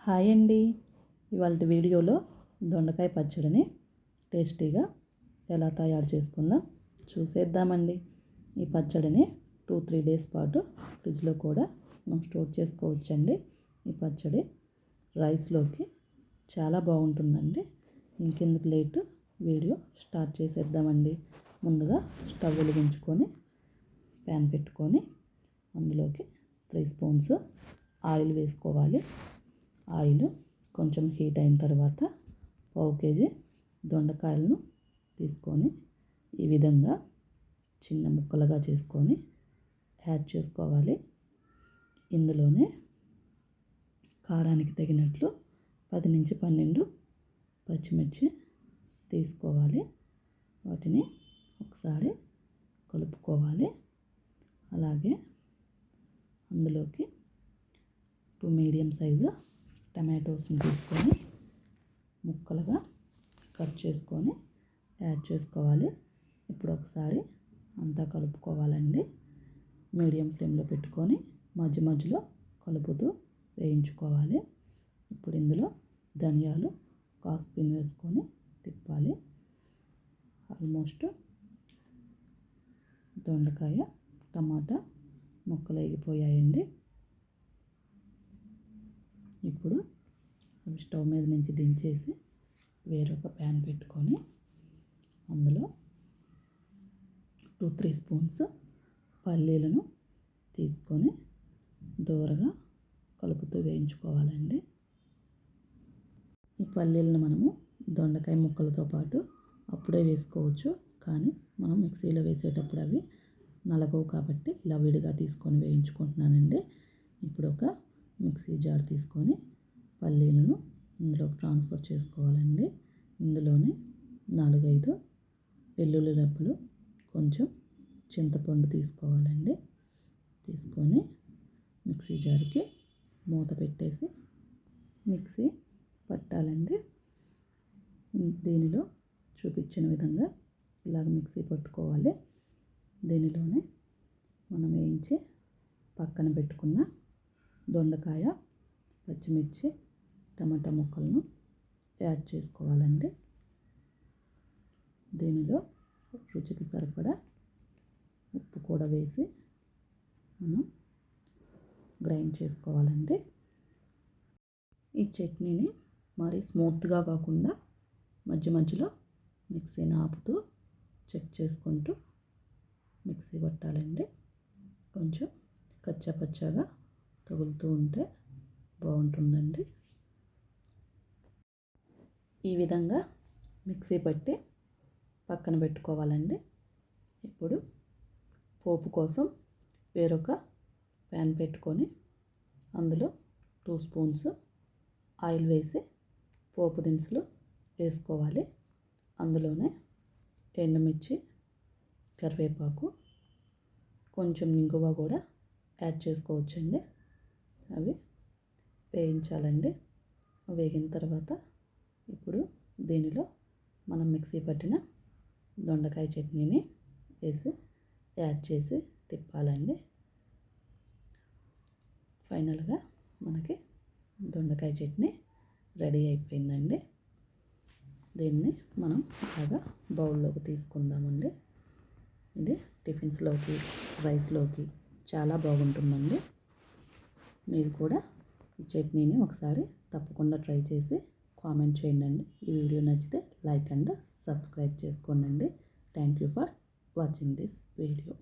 Hi అండి. ఇవాళ వీడియోలో దొండకాయ పచ్చడిని టేస్టీగా ఎలా తయారు చేసుకుందాం చూసేద్దామండి. ఈ పచ్చడిని 2-3 డేస్ పాటు ఫ్రిడ్జ్లో కూడా మనం స్టోర్ చేసుకోవచ్చండి. ఈ పచ్చడి రైస్లోకి చాలా బాగుంటుందండి. ఇంకెందుకు లేటు, వీడియో స్టార్ట్ చేసేద్దామండి. ముందుగా స్టవ్ వెలిగించుకొని ప్యాన్ పెట్టుకొని అందులోకి 3 స్పూన్స్ ఆయిల్ వేసుకోవాలి. ఆయిల్ కొంచెం హీట్ అయిన తర్వాత 1/2 కేజీ దొండకాయలను తీసుకొని ఈ విధంగా చిన్న ముక్కలుగా చేసుకొని యాడ్ చేసుకోవాలి. ఇందులోనే కారానికి తగినట్లు 10-12 పచ్చిమిర్చి తీసుకోవాలి. వాటిని ఒకసారి కలుపుకోవాలి. అలాగే అందులోకి 2 మీడియం సైజు టమాటోస్ని తీసుకొని ముక్కలుగా కట్ చేసుకొని యాడ్ చేసుకోవాలి. ఇప్పుడు ఒకసారి అంతా కలుపుకోవాలండి. మీడియం ఫ్లేమ్లో పెట్టుకొని మధ్యలో కలుపుతూ వేయించుకోవాలి. ఇప్పుడు ఇందులో ధనియాలు 1 స్పూన్ వేసుకొని తిప్పాలి. ఆల్మోస్ట్ దొండకాయ టమాటా ముక్కలు వేగిపోయాయండి. ఇప్పుడు స్టవ్ మీద నుంచి దించేసి వేరొక ప్యాన్ పెట్టుకొని అందులో 2-3 స్పూన్స్ పల్లీలను తీసుకొని దోరగా కలుపుతూ వేయించుకోవాలండి. ఈ పల్లీలను మనము దొండకాయ ముక్కలతో పాటు అప్పుడే వేసుకోవచ్చు, కానీ మనం మిక్సీలో వేసేటప్పుడు అవి నలగవు కాబట్టి ఇలా విడిగా తీసుకొని వేయించుకుంటున్నానండి. ఇప్పుడు ఒక మిక్సీ జార్ తీసుకొని పల్లీలను ఇందులోకి ట్రాన్స్ఫర్ చేసుకోవాలండి. ఇందులోనే 4-5 వెల్లుల్లి రెబ్బలు, కొంచెం చింతపండు తీసుకోవాలండి. తీసుకొని మిక్సీ జార్కి మూత పెట్టేసి మిక్సీ పట్టాలండి. దీనిలో చూపించిన విధంగా ఇలాగ మిక్సీ పట్టుకోవాలి. దీనిలోనే మనం వేయించి పక్కన పెట్టుకున్న దొండకాయ, పచ్చిమిర్చి, టమాటా ముక్కలను యాడ్ చేసుకోవాలండి. దీనిలో రుచికి సరిపడా ఉప్పు కూడా వేసి మనం గ్రైండ్ చేసుకోవాలండి. ఈ చట్నీని మరి స్మూత్గా కాకుండా మధ్యలో మిక్సీని ఆపుతూ చెక్ చేసుకుంటూ మిక్సీ పట్టాలండి. కొంచెం కచ్చాపచ్చాగా తగులుతూ ఉంటే బాగుంటుందండి. ఈ విధంగా మిక్సీ పట్టి పక్కన పెట్టుకోవాలండి. ఇప్పుడు పోపు కోసం వేరొక ప్యాన్ పెట్టుకొని అందులో 2 స్పూన్స్ ఆయిల్ వేసి పోపు దినుసులు వేసుకోవాలి. అందులోనే ఎండుమిర్చి, కరివేపాకు, కొంచెం ఇంగువ కూడా యాడ్ చేసుకోవచ్చండి. అవి వేయించాలండి. వేగిన తర్వాత ఇప్పుడు దీనిలో మనం మిక్సీ పట్టిన దొండకాయ చట్నీని వేసి యాడ్ చేసి తిప్పాలండి. ఫైనల్గా మనకి దొండకాయ చట్నీ రెడీ అయిపోయిందండి. దీన్ని మనం బాగా బౌల్లోకి తీసుకుందామండి. ఇది టిఫిన్స్లోకి, రైస్లోకి చాలా బాగుంటుందండి. మీరు కూడా ఈ చట్నీని ఒకసారి తప్పకుండా ట్రై చేసి కామెంట్ చేయండి. ఈ వీడియో నచ్చితే లైక్ అండ్ సబ్స్క్రైబ్ చేసుకోండి. Thank you for watching this video.